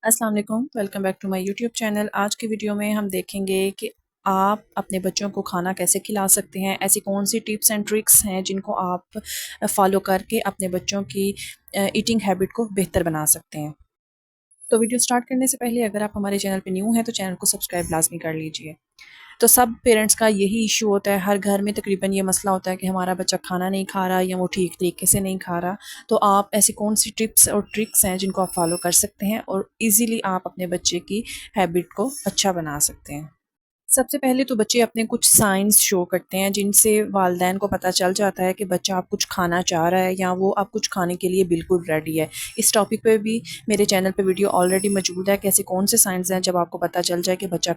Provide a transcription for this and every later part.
अस्सलाम वालेकुम, welcome back to my YouTube channel. आज की वीडियो में हम देखेंगे कि आप अपने बच्चों को खाना कैसे खिला सकते हैं। ऐसी कौन सी टिप्स एंड ट्रिक्स हैं जिनको आप फॉलो करके अपने बच्चों की ईटिंग हैबिट को बेहतर बना सकते हैं। तो वीडियो स्टार्ट करने से पहले अगर आप हमारे चैनल पे न्यू हैं तो चैनल को सब्सक्राइब लाजमी कर लीजिए। तो सब पेरेंट्स का यही इशू होता है, हर घर में तकरीबन ये मसला होता है कि हमारा बच्चा खाना नहीं खा रहा या वो ठीक तरीके से नहीं खा रहा। तो आप ऐसी कौन सी टिप्स और ट्रिक्स हैं जिनको आप फॉलो कर सकते हैं और इजीली आप अपने बच्चे की हैबिट को अच्छा बना सकते हैं। सबसे पहले तो बच्चे अपने कुछ साइंस शो करते हैं जिनसे वालिदैन को पता चल जाता है कि बच्चा आप कुछ खाना चाह रहा है या वो आप कुछ खाने के लिए बिल्कुल रेडी है। इस टॉपिक पे भी मेरे चैनल पे वीडियो ऑलरेडी मौजूद है कि ऐसे कौन से साइंस हैं जब आपको पता चल जाए कि बच्चा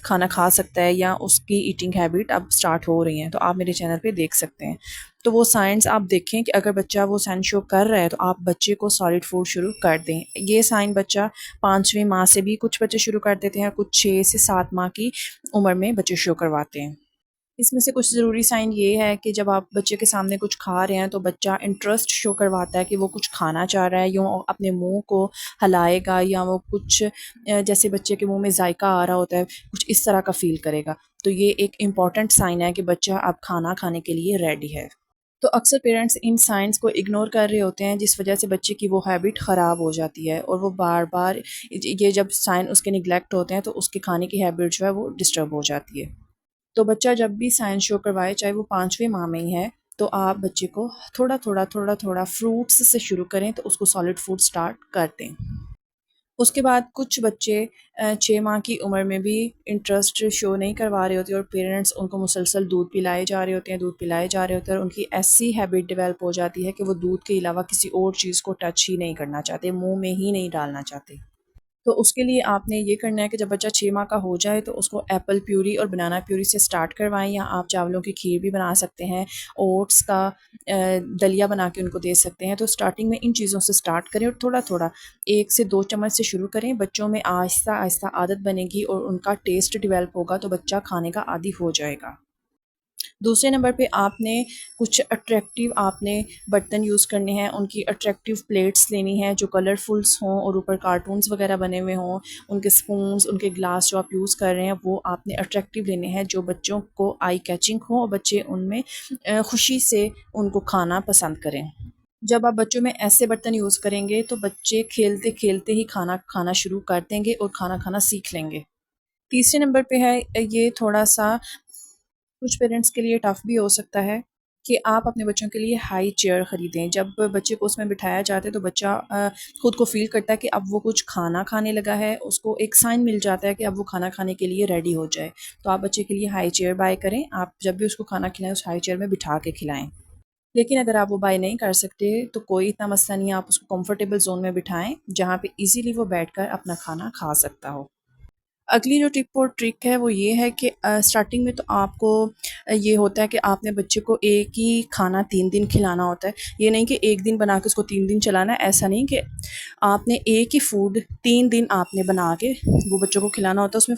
खाना खा सकता है या उसकी ईटिंग हैबिट अब स्टार्ट हो रही हैं, तो आप मेरे चैनल पे देख सकते हैं। तो वो साइंस आप देखें कि अगर बच्चा वो साइन शो कर रहा है तो आप बच्चे को सॉलिड फूड शुरू कर दें। ये साइन बच्चा 5वीं माह से भी कुछ बच्चे शुरू कर देते हैं, कुछ 6 से 7 माह की उम्र में बच्चे शो करवाते हैं। इसमें से कुछ ज़रूरी साइन ये है कि जब आप बच्चे के सामने कुछ खा रहे हैं तो बच्चा इंटरेस्ट शो करवाता है कि वो कुछ खाना चाह रहा है, यूँ अपने मुंह को हिलाएगा या वो कुछ जैसे बच्चे के मुंह में जायका आ रहा होता है, कुछ इस तरह का फ़ील करेगा। तो ये एक इम्पॉर्टेंट साइन है कि बच्चा अब खाना खाने के लिए रेडी है। तो अक्सर पेरेंट्स इन साइंस को इग्नोर कर रहे होते हैं जिस वजह से बच्चे की वो हैबिट ख़राब हो जाती है और वो बार बार ये जब साइन उसके निगलेक्ट होते हैं तो उसके खाने की हैबिट जो है वो डिस्टर्ब हो जाती है। तो बच्चा जब भी साइंस शो करवाए, चाहे वो 5वें माह में ही है, तो आप बच्चे को थोड़ा-थोड़ा फ्रूट्स से शुरू करें तो उसको सॉलिड फूड स्टार्ट कर दें। उसके बाद कुछ बच्चे 6 माह की उम्र में भी इंटरेस्ट शो नहीं करवा रहे होते और पेरेंट्स उनको मुसलसल दूध पिलाए जा रहे होते हैं, दूध पिलाए जा रहे होते हैं और उनकी ऐसी हैबिट डेवलप हो जाती है कि वो दूध के अलावा किसी और चीज़ को टच ही नहीं करना चाहते, मुँह में ही नहीं डालना चाहते। तो उसके लिए आपने ये करना है कि जब बच्चा 6 माह का हो जाए तो उसको एप्पल प्यूरी और बनाना प्यूरी से स्टार्ट करवाएँ या आप चावलों की खीर भी बना सकते हैं, ओट्स का दलिया बना के उनको दे सकते हैं। तो स्टार्टिंग में इन चीज़ों से स्टार्ट करें और थोड़ा-थोड़ा 1 से 2 चम्मच से शुरू करें। बच्चों में आहिस्ता-आहिस्ता आदत बनेगी और उनका टेस्ट डेवलप होगा तो बच्चा खाने का आदी हो जाएगा। दूसरे नंबर पे आपने कुछ अट्रैक्टिव आपने बर्तन यूज़ करने हैं, उनकी अट्रैक्टिव प्लेट्स लेनी है जो कलरफुल्स हों और ऊपर कार्टून्स वगैरह बने हुए हों। उनके स्पून्स, उनके ग्लास जो आप यूज़ कर रहे हैं वो आपने अट्रैक्टिव लेने हैं जो बच्चों को आई कैचिंग हो और बच्चे उनमें खुशी से उनको खाना पसंद करें। जब आप बच्चों में ऐसे बर्तन यूज़ करेंगे तो बच्चे खेलते-खेलते ही खाना खाना शुरू कर देंगे और खाना खाना सीख लेंगे। तीसरे नंबर पे है ये थोड़ा-सा कुछ पेरेंट्स के लिए टफ़ भी हो सकता है कि आप अपने बच्चों के लिए हाई चेयर ख़रीदें। जब बच्चे को उसमें बिठाया जाता है तो बच्चा खुद को फ़ील करता है कि अब वो कुछ खाना खाने लगा है, उसको एक साइन मिल जाता है कि अब वो खाना खाने के लिए रेडी हो जाए। तो आप बच्चे के लिए हाई चेयर बाय करें, आप जब भी उसको खाना खिलाएँ उस हाई चेयर में बिठा के खिलाएँ। लेकिन अगर आप वो बाय नहीं कर सकते तो कोई इतना मसला नहीं है, आप उसको कंफर्टेबल ज़ोन में बिठाएँ, जहाँ पे ईज़िली वो बैठकर अपना खाना खा सकता हो। अगली जो टिप और ट्रिक है वो ये है कि स्टार्टिंग में तो आपको ये होता है कि आपने बच्चे को एक ही खाना 3 दिन खिलाना होता है। ये नहीं कि 1 दिन बना के उसको 3 दिन चलाना है, ऐसा नहीं कि आपने एक ही फूड 3 दिन आपने बना के वो बच्चों को खिलाना होता है। उसमें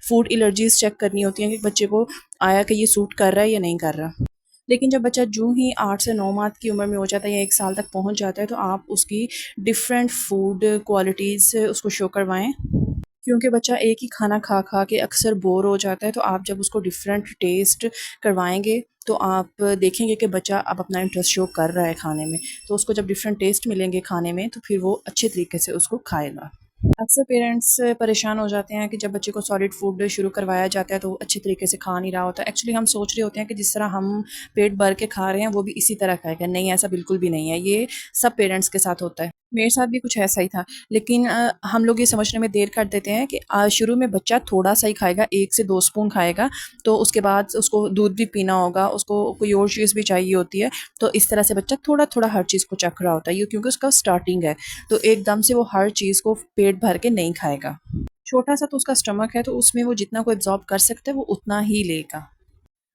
फूड एलर्जीज़ चेक करनी होती हैं कि बच्चे को आया कि ये सूट कर रहा है या नहीं कर रहा। लेकिन जब बच्चा जूँ ही 8 से 9 माह की उम्र में हो जाता है या 1 साल तक पहुँच जाता है तो आप उसकी डिफ़रेंट फूड क्वालिटीज़ उसको शो करवाएँ। क्योंकि बच्चा एक ही खाना खा-खा के अक्सर बोर हो जाता है, तो आप जब उसको डिफ़रेंट टेस्ट करवाएँगे, तो आप देखेंगे कि बच्चा अब अपना इंटरेस्ट शो कर रहा है खाने में। तो उसको जब डिफ़रेंट टेस्ट मिलेंगे खाने में, तो फिर वो अच्छे तरीके से उसको खाएगा। अक्सर पेरेंट्स परेशान हो जाते हैं कि जब बच्चे को सॉलिड फूड शुरू करवाया जाता है, तो वो अच्छे तरीके से खा नहीं रहा होता। एक्चुअली हम सोच रहे होते हैं कि जिस तरह हम पेट भर के खा रहे हैं, वो भी इसी तरह खाएगा। नहीं, ऐसा बिल्कुल भी नहीं है। ये सब पेरेंट्स के साथ होता है। मेरे साथ भी कुछ ऐसा ही था, लेकिन हम लोग ये समझने में देर कर देते हैं कि शुरू में बच्चा थोड़ा-सा ही खाएगा, 1 से 2 स्पून खाएगा, तो उसके बाद उसको दूध भी पीना होगा, उसको कोई और चीज़ भी चाहिए होती है। तो इस तरह से बच्चा थोड़ा-थोड़ा हर चीज़ को चख रहा होता है, ये क्योंकि उसका स्टार्टिंग है। तो एकदम से वो हर चीज़ को पेट भर के नहीं खाएगा। छोटा-सा तो उसका स्टमक है, तो उसमें वो जितना को एब्ज़ॉर्ब कर सकता है, वो उतना ही लेगा।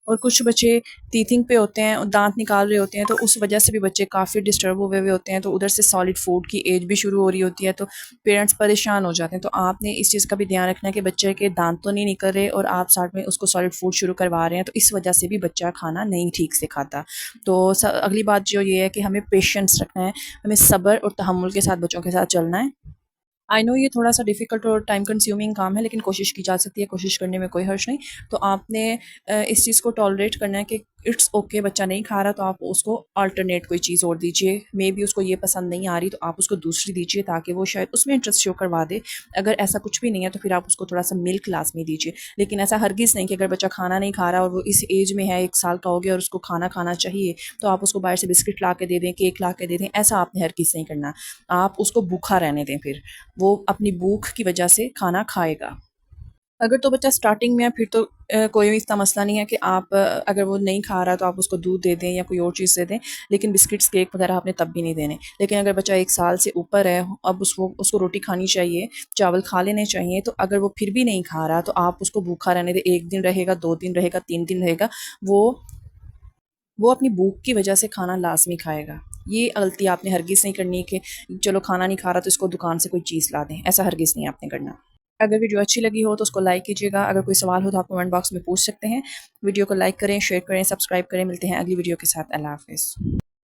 और कुछ बच्चे टीथिंग पे होते हैं और दाँत निकाल रहे होते हैं, तो उस वजह से भी बच्चे काफ़ी डिस्टर्ब हुए हुए होते हैं, तो उधर से सॉलिड फूड की एज भी शुरू हो रही होती है, तो पेरेंट्स परेशान हो जाते हैं। तो आपने इस चीज़ का भी ध्यान रखना है कि बच्चे के दाँत तो नहीं निकल रहे और आप साथ में उसको सॉलिड फूड शुरू करवा रहे हैं, तो इस वजह से भी बच्चा खाना नहीं ठीक से खाता। तो अगली बात जो ये है कि हमें पेशेंस रखना है, हमें सब्र और तहम्मुल के साथ बच्चों के साथ चलना है। आई नो ये थोड़ा-सा डिफ़िकल्ट और टाइम कंज्यूमिंग काम है, लेकिन कोशिश की जा सकती है, कोशिश करने में कोई हर्ज नहीं। तो आपने इस चीज़ को टॉलरेट करना है कि इट्स ओके बच्चा नहीं खा रहा, तो आप उसको अल्टरनेट कोई चीज़ और दीजिए। मेबी उसको ये पसंद नहीं आ रही, तो आप उसको दूसरी दीजिए ताकि वो शायद उसमें इंटरेस्ट शो करवा दे। अगर ऐसा कुछ भी नहीं है, तो फिर आप उसको थोड़ा-सा मिल्क लाज़मी दीजिए। लेकिन ऐसा हरगिज़ नहीं कि अगर बच्चा खाना नहीं खा रहा और वो इस एज में है, 1 साल का हो गया और उसको खाना खाना चाहिए, तो आप उसको बाहर से बिस्किट ला के दे दें, केक ला के दे दें, ऐसा आपने हरगिज़ नहीं करना। आप उसको भूखा रहने दें फिर। वो अपनी भूख की वजह से खाना खाएगा। अगर तो बच्चा स्टार्टिंग में है फिर तो कोई भी इतना मसला नहीं है कि आप अगर वो नहीं खा रहा तो आप उसको दूध दे दें या कोई और चीज़ दे दें, लेकिन बिस्किट्स, केक वगैरह आपने तब भी नहीं देने। लेकिन अगर बच्चा 1 साल से ऊपर है, अब उसको रोटी खानी चाहिए, चावल खा लेने चाहिए, तो अगर वो फिर भी नहीं खा रहा तो आप उसको भूखा रहने दें। 1 दिन रहेगा, 2 दिन रहेगा, 3 दिन रहेगा, वो वो अपनी भूख की वजह से खाना लाज़मी खाएगा। ये गलती आपने हरगिज़ नहीं करनी कि चलो खाना नहीं खा रहा तो इसको दुकान से कोई चीज़ ला दें, ऐसा हरगिज़ नहीं आपने करना। अगर वीडियो अच्छी लगी हो तो उसको लाइक कीजिएगा, अगर कोई सवाल हो तो आप कमेंट बॉक्स में पूछ सकते हैं। वीडियो को लाइक करें, शेयर करें, सब्सक्राइब करें। मिलते हैं अगली वीडियो के साथ। अल्लाह हाफ़िज़।